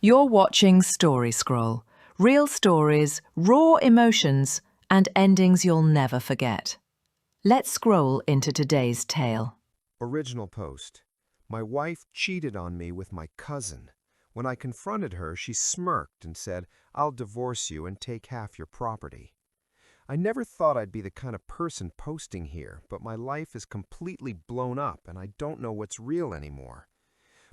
You're watching Story Scroll. Real stories, raw emotions, and endings you'll never forget. Let's scroll into today's tale. Original post. My wife cheated on me with my cousin. When I confronted her, she smirked and said, "I'll divorce you and take half your property." I never thought I'd be the kind of person posting here, but my life is completely blown up and I don't know what's real anymore.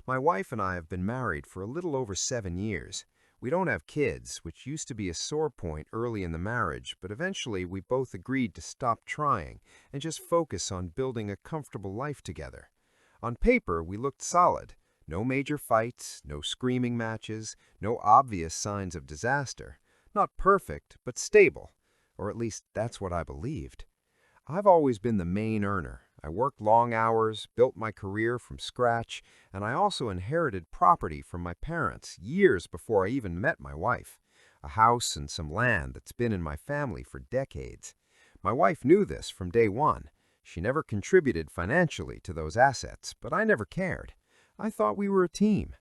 My wife and I have been married for a little over 7 years. We don't have kids, which used to be a sore point early in the marriage, but eventually we both agreed to stop trying and just focus on building a comfortable life together. On paper, we looked solid. No major fights, no screaming matches, no obvious signs of disaster. Not perfect, but stable. Or at least that's what I believed. I've always been the main earner. I worked long hours, built my career from scratch, and I also inherited property from my parents years before I even met my wife. A house and some land that's been in my family for decades. My wife knew this from day one. She never contributed financially to those assets, but I never cared. I thought we were a team.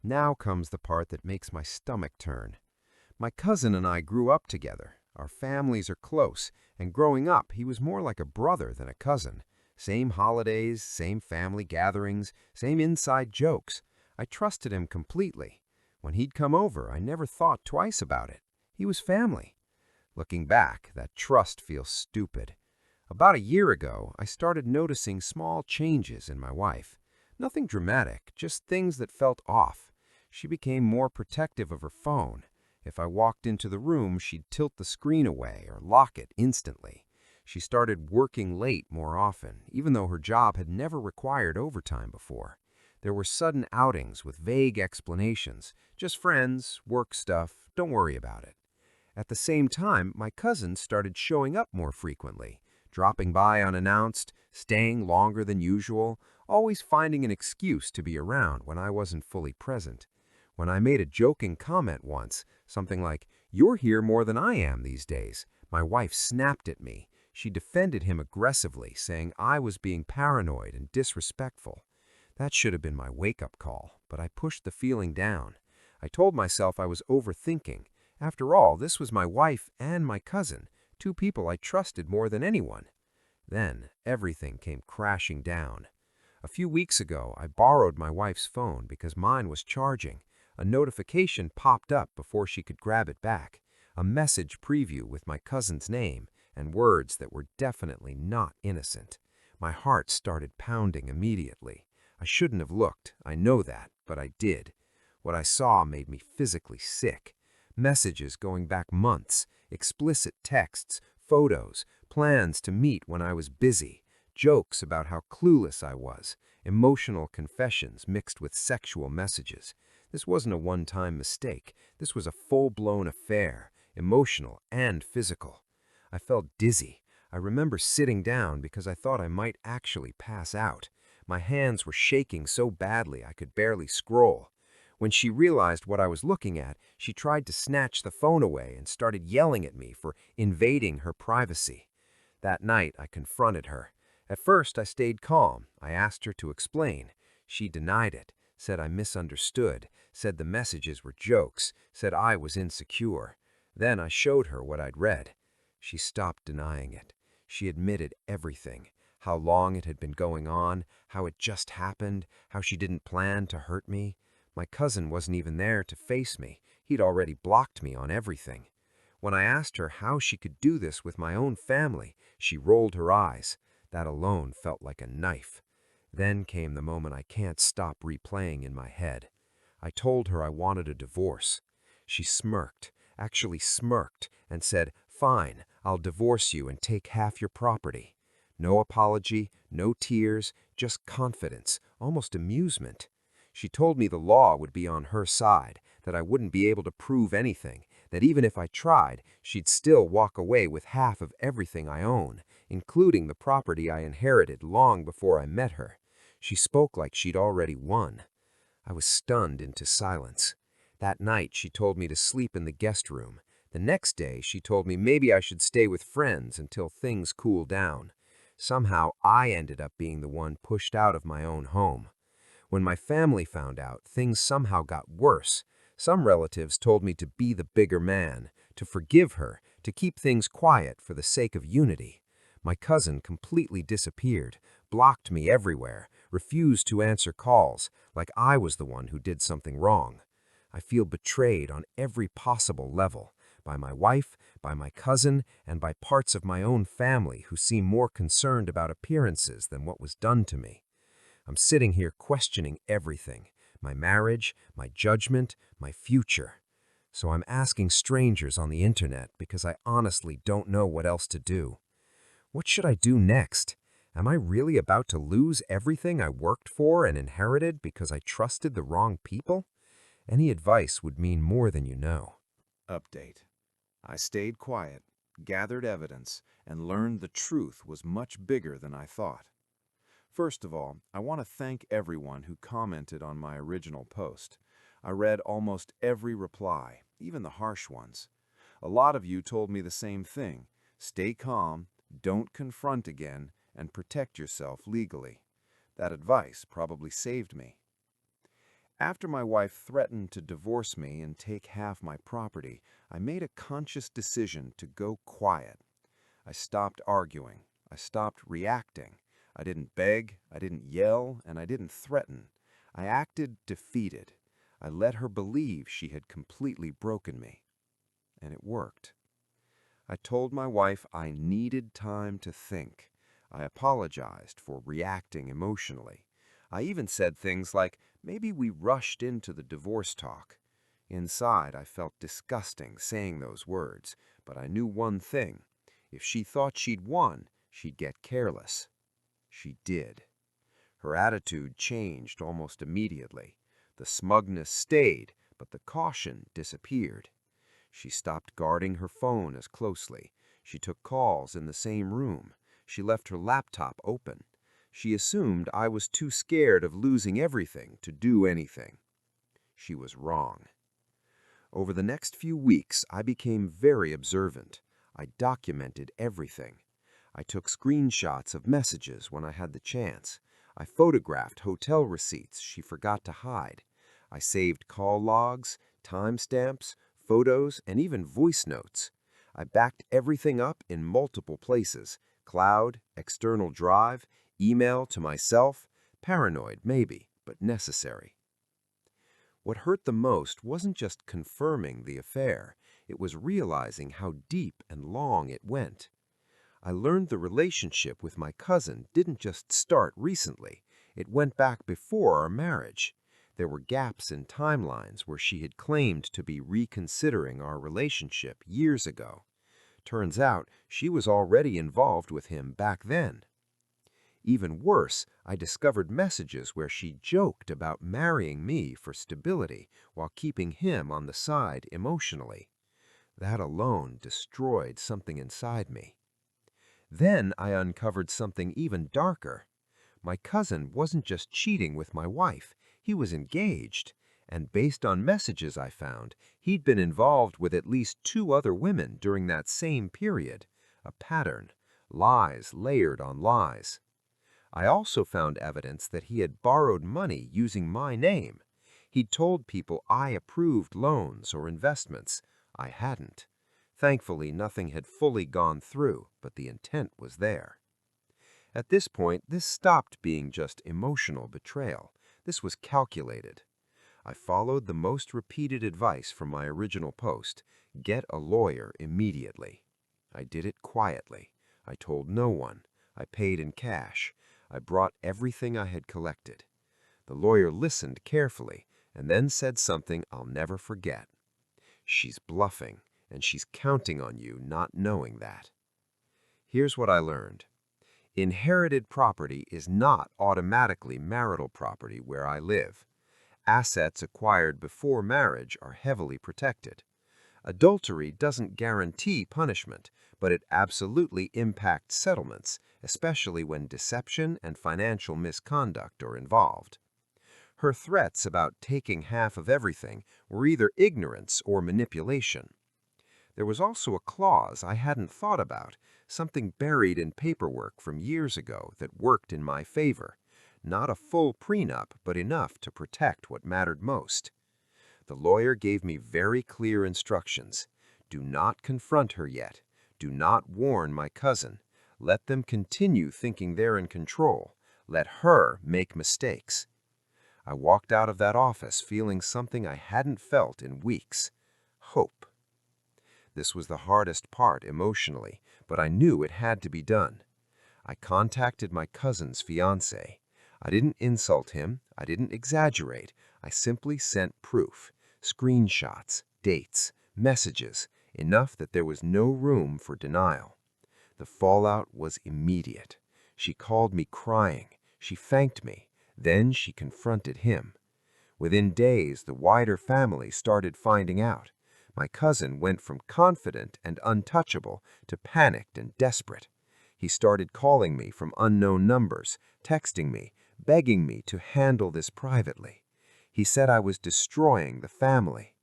Now comes the part that makes my stomach turn. My cousin and I grew up together. Our families are close, and growing up, he was more like a brother than a cousin. Same holidays, same family gatherings, same inside jokes. I trusted him completely. When he'd come over, I never thought twice about it. He was family. Looking back, that trust feels stupid. About a year ago, I started noticing small changes in my wife. Nothing dramatic, just things that felt off. She became more protective of her phone. If I walked into the room, she'd tilt the screen away or lock it instantly. She started working late more often, even though her job had never required overtime before. There were sudden outings with vague explanations. Just friends, work stuff, don't worry about it. At the same time, my cousin started showing up more frequently, dropping by unannounced, staying longer than usual, always finding an excuse to be around when I wasn't fully present. When I made a joking comment once, something like, "You're here more than I am these days," my wife snapped at me. She defended him aggressively, saying I was being paranoid and disrespectful. That should have been my wake-up call, but I pushed the feeling down. I told myself I was overthinking. After all, this was my wife and my cousin, two people I trusted more than anyone. Then, everything came crashing down. A few weeks ago, I borrowed my wife's phone because mine was charging. A notification popped up before she could grab it back. A message preview with my cousin's name and words that were definitely not innocent. My heart started pounding immediately. I shouldn't have looked, I know that, but I did. What I saw made me physically sick. Messages going back months, explicit texts, photos, plans to meet when I was busy, jokes about how clueless I was, emotional confessions mixed with sexual messages. This wasn't a one-time mistake. This was a full-blown affair, emotional and physical. I felt dizzy. I remember sitting down because I thought I might actually pass out. My hands were shaking so badly I could barely scroll. When she realized what I was looking at, she tried to snatch the phone away and started yelling at me for invading her privacy. That night, I confronted her. At first, I stayed calm. I asked her to explain. She denied it, said I misunderstood, said the messages were jokes, said I was insecure. Then I showed her what I'd read. She stopped denying it. She admitted everything. How long it had been going on, how it just happened, how she didn't plan to hurt me. My cousin wasn't even there to face me. He'd already blocked me on everything. When I asked her how she could do this with my own family, she rolled her eyes. That alone felt like a knife. Then came the moment I can't stop replaying in my head. I told her I wanted a divorce. She smirked, actually smirked, and said, "Fine, I'll divorce you and take half your property." No apology, no tears, just confidence, almost amusement. She told me the law would be on her side, that I wouldn't be able to prove anything, that even if I tried, she'd still walk away with half of everything I own, including the property I inherited long before I met her. She spoke like she'd already won. I was stunned into silence. That night, she told me to sleep in the guest room. The next day, she told me maybe I should stay with friends until things cool down. Somehow, I ended up being the one pushed out of my own home. When my family found out, things somehow got worse. Some relatives told me to be the bigger man, to forgive her, to keep things quiet for the sake of unity. My cousin completely disappeared, blocked me everywhere, refused to answer calls, like I was the one who did something wrong. I feel betrayed on every possible level, by my wife, by my cousin, and by parts of my own family who seem more concerned about appearances than what was done to me. I'm sitting here questioning everything, my marriage, my judgment, my future. So I'm asking strangers on the internet because I honestly don't know what else to do. What should I do next? Am I really about to lose everything I worked for and inherited because I trusted the wrong people? Any advice would mean more than you know. Update. I stayed quiet, gathered evidence, and learned the truth was much bigger than I thought. First of all, I want to thank everyone who commented on my original post. I read almost every reply, even the harsh ones. A lot of you told me the same thing. Stay calm, don't confront again, and protect yourself legally. That advice probably saved me. After my wife threatened to divorce me and take half my property, I made a conscious decision to go quiet. I stopped arguing. I stopped reacting. I didn't beg, I didn't yell, and I didn't threaten. I acted defeated. I let her believe she had completely broken me. And it worked. I told my wife I needed time to think. I apologized for reacting emotionally. I even said things like, maybe we rushed into the divorce talk. Inside, I felt disgusting saying those words, but I knew one thing. If she thought she'd won, she'd get careless. She did. Her attitude changed almost immediately. The smugness stayed, but the caution disappeared. She stopped guarding her phone as closely. She took calls in the same room. She left her laptop open. She assumed I was too scared of losing everything to do anything. She was wrong. Over the next few weeks, I became very observant. I documented everything. I took screenshots of messages when I had the chance. I photographed hotel receipts she forgot to hide. I saved call logs, timestamps, photos, and even voice notes. I backed everything up in multiple places: cloud, external drive, email to myself. Paranoid, maybe, but necessary. What hurt the most wasn't just confirming the affair. It was realizing how deep and long it went. I learned the relationship with my cousin didn't just start recently. It went back before our marriage. There were gaps in timelines where she had claimed to be reconsidering our relationship years ago. Turns out she was already involved with him back then. Even worse, I discovered messages where she joked about marrying me for stability while keeping him on the side emotionally. That alone destroyed something inside me. Then I uncovered something even darker. My cousin wasn't just cheating with my wife, he was engaged. And based on messages I found, he'd been involved with at least 2 other women during that same period. A pattern, lies layered on lies. I also found evidence that he had borrowed money using my name. He'd told people I approved loans or investments. I hadn't. Thankfully, nothing had fully gone through, but the intent was there. At this point, this stopped being just emotional betrayal. This was calculated. I followed the most repeated advice from my original post: get a lawyer immediately. I did it quietly. I told no one. I paid in cash. I brought everything I had collected. The lawyer listened carefully and then said something I'll never forget. She's bluffing, and she's counting on you not knowing that. Here's what I learned. Inherited property is not automatically marital property where I live. Assets acquired before marriage are heavily protected. Adultery doesn't guarantee punishment, but it absolutely impacts settlements, especially when deception and financial misconduct are involved. Her threats about taking half of everything were either ignorance or manipulation. There was also a clause I hadn't thought about, something buried in paperwork from years ago that worked in my favor. Not a full prenup, but enough to protect what mattered most. The lawyer gave me very clear instructions. Do not confront her yet. Do not warn my cousin. Let them continue thinking they're in control. Let her make mistakes. I walked out of that office feeling something I hadn't felt in weeks. Hope. This was the hardest part emotionally, but I knew it had to be done. I contacted my cousin's fiancé. I didn't insult him. I didn't exaggerate. I simply sent proof, screenshots, dates, messages, enough that there was no room for denial. The fallout was immediate. She called me crying. She thanked me. Then she confronted him. Within days, the wider family started finding out. My cousin went from confident and untouchable to panicked and desperate. He started calling me from unknown numbers, texting me, begging me to handle this privately. He said I was destroying the family.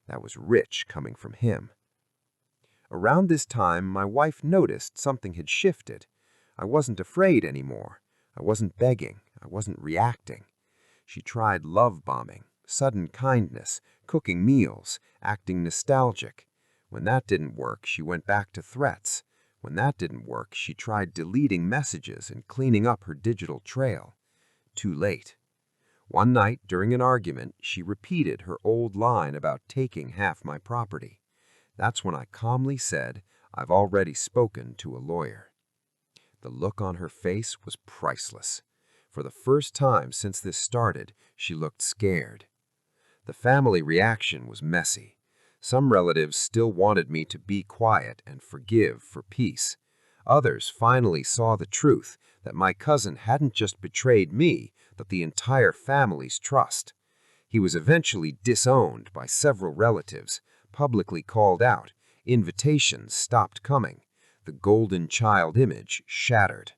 That was rich coming from him. Around this time, my wife noticed something had shifted. I wasn't afraid anymore. I wasn't begging. I wasn't reacting. She tried love bombing, sudden kindness, cooking meals, acting nostalgic. When that didn't work, she went back to threats. When that didn't work, she tried deleting messages and cleaning up her digital trail. Too late. One night, during an argument, she repeated her old line about taking half my property. That's when I calmly said, "I've already spoken to a lawyer." The look on her face was priceless. For the first time since this started, she looked scared. The family reaction was messy. Some relatives still wanted me to be quiet and forgive for peace. Others finally saw the truth that my cousin hadn't just betrayed me, but the entire family's trust. He was eventually disowned by several relatives, publicly called out, invitations stopped coming, the golden child image shattered.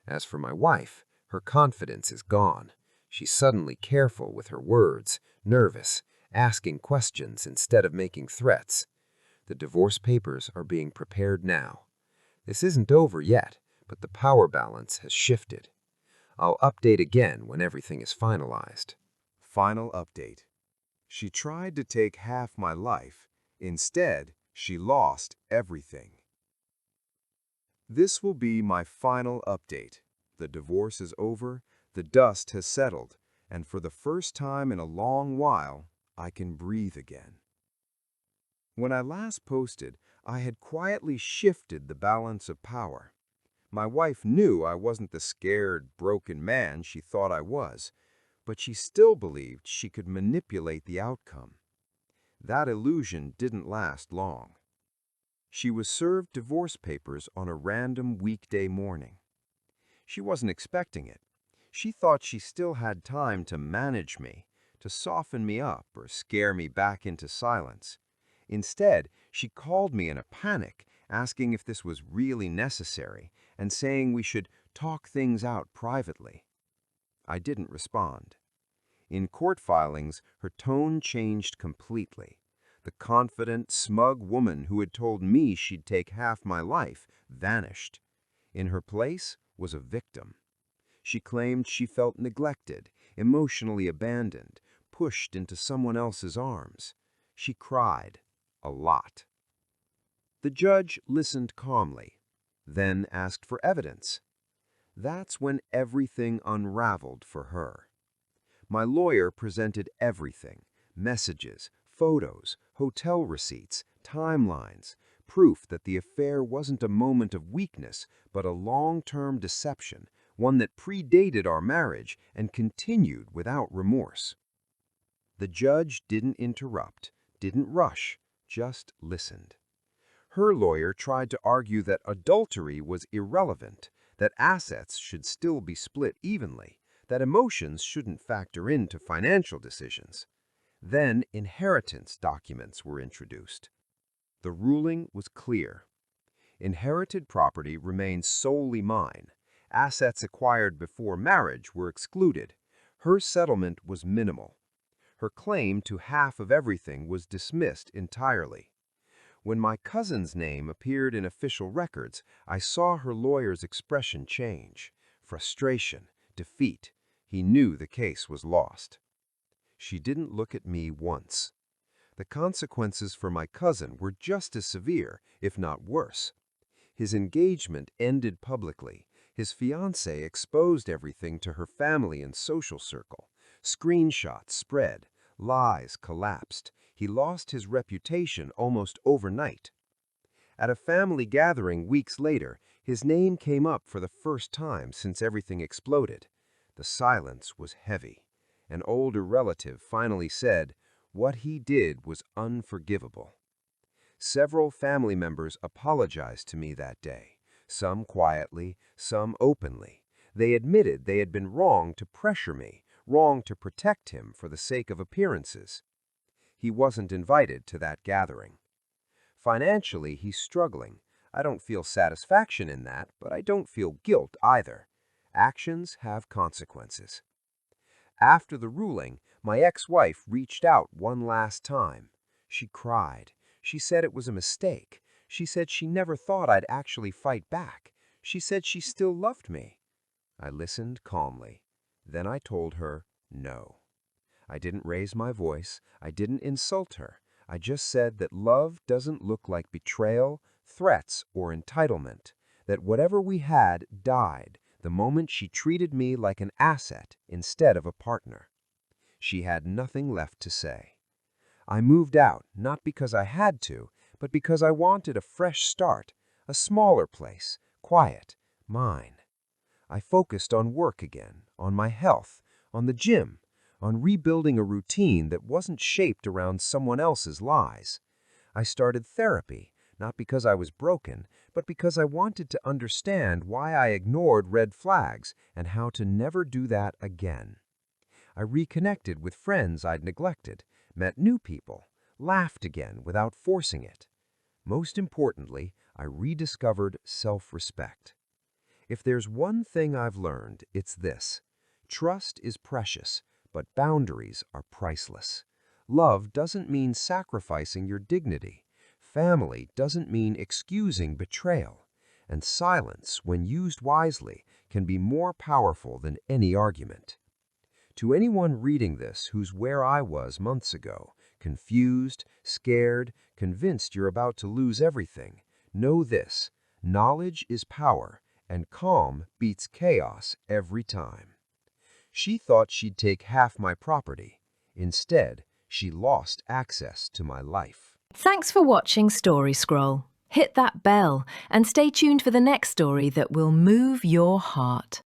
As for my wife, her confidence is gone. She's suddenly careful with her words, nervous, asking questions instead of making threats. The divorce papers are being prepared now. This isn't over yet, but the power balance has shifted. I'll update again when everything is finalized. Final update. She tried to take half my life. Instead, she lost everything. This will be my final update. The divorce is over, the dust has settled, and for the first time in a long while, I can breathe again. When I last posted, I had quietly shifted the balance of power. My wife knew I wasn't the scared, broken man she thought I was, but she still believed she could manipulate the outcome. That illusion didn't last long. She was served divorce papers on a random weekday morning. She wasn't expecting it. She thought she still had time to manage me, to soften me up or scare me back into silence. Instead, she called me in a panic, asking if this was really necessary and saying we should talk things out privately. I didn't respond. In court filings, her tone changed completely. The confident, smug woman who had told me she'd take half my life vanished. In her place was a victim. She claimed she felt neglected, emotionally abandoned, pushed into someone else's arms. She cried a lot. The judge listened calmly, then asked for evidence. That's when everything unraveled for her. My lawyer presented everything: messages, photos, hotel receipts, timelines, proof that the affair wasn't a moment of weakness, but a long-term deception, one that predated our marriage and continued without remorse. The judge didn't interrupt, didn't rush, just listened. Her lawyer tried to argue that adultery was irrelevant, that assets should still be split evenly, that emotions shouldn't factor into financial decisions. Then inheritance documents were introduced. The ruling was clear. Inherited property remained solely mine. Assets acquired before marriage were excluded. Her settlement was minimal. Her claim to half of everything was dismissed entirely. When my cousin's name appeared in official records, I saw her lawyer's expression change. Frustration, defeat. He knew the case was lost. She didn't look at me once. The consequences for my cousin were just as severe, if not worse. His engagement ended publicly. His fiancée exposed everything to her family and social circle. Screenshots spread. Lies collapsed. He lost his reputation almost overnight. At a family gathering weeks later, his name came up for the first time since everything exploded. The silence was heavy. An older relative finally said, "What he did was unforgivable." Several family members apologized to me that day, some quietly, some openly. They admitted they had been wrong to pressure me, wrong to protect him for the sake of appearances. He wasn't invited to that gathering. Financially, he's struggling. I don't feel satisfaction in that, but I don't feel guilt either. Actions have consequences. After the ruling, my ex-wife reached out one last time. She cried. She said it was a mistake. She said she never thought I'd actually fight back. She said she still loved me. I listened calmly. Then I told her no. I didn't raise my voice. I didn't insult her. I just said that love doesn't look like betrayal, threats, or entitlement. That whatever we had died the moment she treated me like an asset instead of a partner. She had nothing left to say. I moved out, not because I had to, but because I wanted a fresh start, a smaller place, quiet, mine. I focused on work again, on my health, on the gym, on rebuilding a routine that wasn't shaped around someone else's lies. I started therapy, not because I was broken, but because I wanted to understand why I ignored red flags and how to never do that again. I reconnected with friends I'd neglected, met new people, laughed again without forcing it. Most importantly, I rediscovered self-respect. If there's one thing I've learned, it's this. Trust is precious, but boundaries are priceless. Love doesn't mean sacrificing your dignity. Family doesn't mean excusing betrayal. And silence, when used wisely, can be more powerful than any argument. To anyone reading this who's where I was months ago, confused, scared, convinced you're about to lose everything, know this: knowledge is power, and calm beats chaos every time. She thought she'd take half my property. Instead, she lost access to my life. Thanks for watching Story Scroll. Hit that bell and stay tuned for the next story that will move your heart.